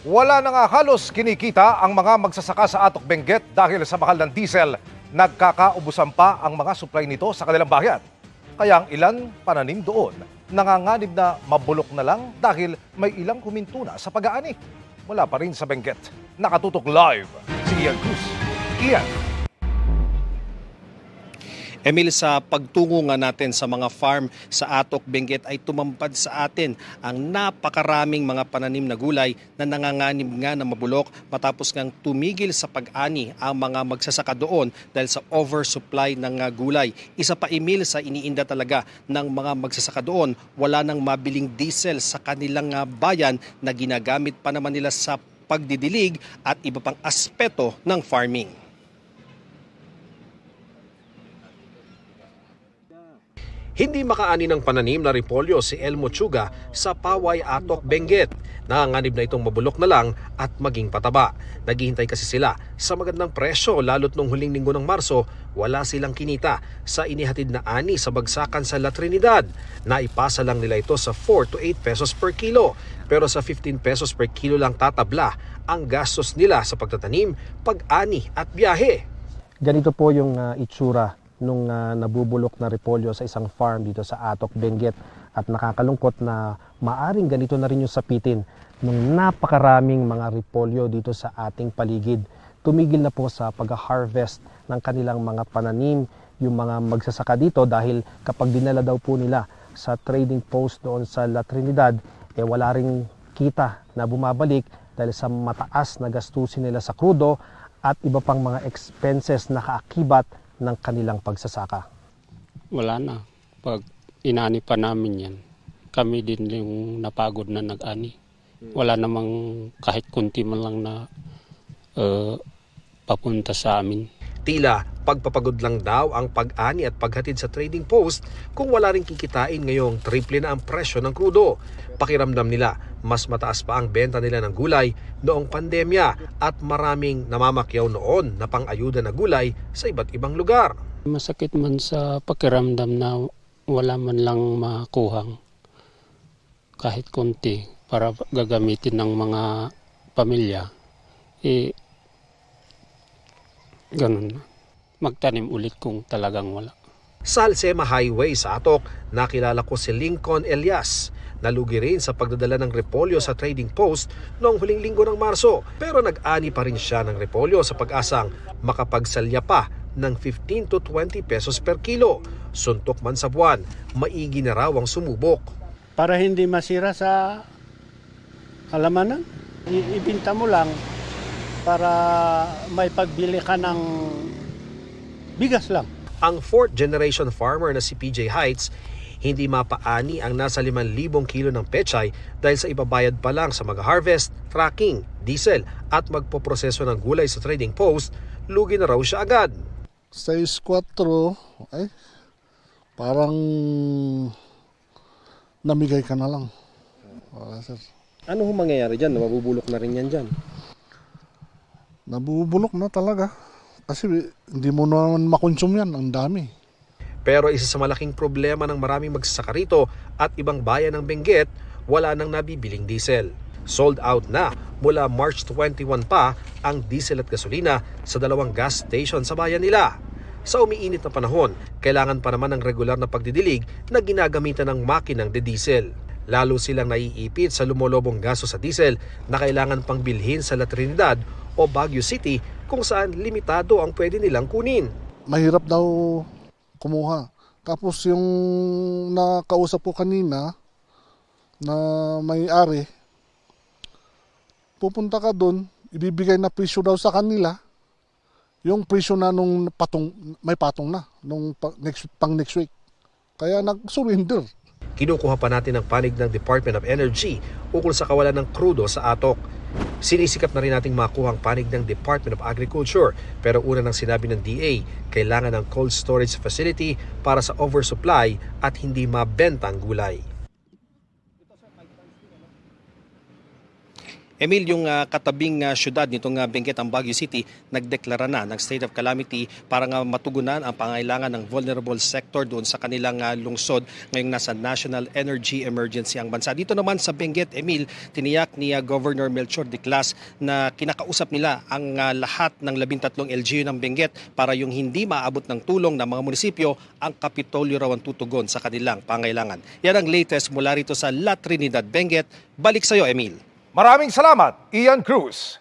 Wala na nga halos kinikita ang mga magsasaka sa Atok Benguet dahil sa mahal ng diesel. Nagkakaubusan pa ang mga supply nito sa kanilang bayan. Kaya ang ilan pananim doon nanganganib na mabulok na lang dahil may ilang huminto na sa pag-aani. Wala pa rin sa Benguet. Nakatutok live si Ian Cruz. Ian. Emil, sa pagtungo nga natin sa mga farm sa Atok Benguet ay tumampad sa atin ang napakaraming mga pananim na gulay na nanganganib nga na mabulok matapos ngang tumigil sa pag-ani ang mga magsasaka doon dahil sa oversupply ng gulay. Isa pa, Emil, sa iniinda talaga ng mga magsasaka doon, wala nang mabiling diesel sa kanilang bayan na ginagamit pa naman nila sa pagdidilig at iba pang aspeto ng farming. Hindi makaani ng pananim na repolyo si Elmo Chuga sa Paway, Atok, Benguet. Nanganganib na itong mabulok na lang at maging pataba. Naghihintay kasi sila sa magandang presyo lalo't nung huling linggo ng Marso, wala silang kinita sa inihatid na ani sa bagsakan sa La Trinidad. Naipasa lang nila ito sa 4 to 8 pesos per kilo. Pero sa 15 pesos per kilo lang tatabla ang gastos nila sa pagtatanim, pag-ani at biyahe. Ganito po yung itsura nung nabubulok na repolyo sa isang farm dito sa Atok, Benguet. At nakakalungkot na maaring ganito na rin yung sapitin nung napakaraming mga repolyo dito sa ating paligid. Tumigil na po sa pag-harvest ng kanilang mga pananim yung mga magsasaka dito dahil kapag dinala daw po nila sa trading post doon sa La Trinidad, wala ring kita na bumabalik dahil sa mataas na gastusin nila sa krudo at iba pang mga expenses na kaakibat ng kanilang pagsasaka. Wala na. Pag inani pa namin yan, kami din yung napagod na nag-ani. Wala namang kahit kunti man lang na papunta sa amin. Tila pagpapagod lang daw ang pag-ani at paghatid sa trading post kung wala ring kikitain ngayong triple na ang presyo ng krudo. Pakiramdam nila, mas mataas pa ang benta nila ng gulay noong pandemya at maraming namamakyaw noon na pang-ayuda na gulay sa iba't ibang lugar. Masakit man sa pakiramdam na wala man lang makuhang kahit konti para gagamitin ng mga pamilya. Ganun na. Magtanim ulit kung talagang wala. Sa Alcema Highway sa Atok, nakilala ko si Lincoln Elias. Nalugi rin sa pagdadala ng repolyo sa trading post noong huling linggo ng Marso. Pero nag-ani pa rin siya ng repolyo sa pag-asang makapagsalya pa ng 15 to 20 pesos per kilo. Suntok man sa buwan, maigi na raw ang sumubok. Para hindi masira sa halamanan, ibinta mo lang para may pagbili ka ng bigas lang. Ang 4th generation farmer na si PJ Heights, hindi mapaani ang nasa 5,000 kilo ng pechay dahil sa ibabayad pa lang sa mag-harvest, tracking, diesel at magpoproseso ng gulay sa trading post, lugi na raw siya agad. 6-4, ay parang namigay ka na lang. Wala, sir. Ano mangyayari dyan? Mabubulok na rin yan dyan. Nabubulok na talaga. Kasi hindi mo naman makonsume yan. Ang dami. Pero isa sa malaking problema ng maraming magsasaka rito at ibang bayan ng Benguet, wala nang nabibiling diesel. Sold out na mula March 21 pa ang diesel at gasolina sa 2 gas station sa bayan nila. Sa umiinit na panahon, kailangan pa naman ng regular na pagdidilig na ginagamitan ng makinang de-diesel. Lalo silang naiipit sa lumolobong gasto sa diesel na kailangan pang bilhin sa La Trinidad o Baguio City kung saan limitado ang pwede nilang kunin. Mahirap daw kumuha. Tapos yung nakausap ko kanina na may-ari, pupunta ka doon, ibibigay na presyo daw sa kanila. Yung presyo na nung may patong na nung next week. Kaya nag-surrender. Kinukuha pa natin ang panig ng Department of Energy ukol sa kawalan ng krudo sa Atok. Sinisikap na rin nating makuha ang panig ng Department of Agriculture pero una nang sinabi ng DA, kailangan ng cold storage facility para sa oversupply at hindi mabenta ang gulay. Emil, yung katabing syudad nitong Benguet, ang Baguio City, nagdeklara na ng state of calamity para nga matugunan ang pangailangan ng vulnerable sector doon sa kanilang lungsod ngayong nasa National Energy Emergency ang bansa. Dito naman sa Benguet, Emil, tiniyak ni Governor Melchor Diclas na kinakausap nila ang lahat ng 13 LGU ng Benguet para yung hindi maabot ng tulong ng mga munisipyo, ang Kapitolyo raw ang tutugon sa kanilang pangailangan. Yan ang latest mula rito sa La Trinidad, Benguet. Balik sa iyo, Emil. Maraming salamat, Ian Cruz.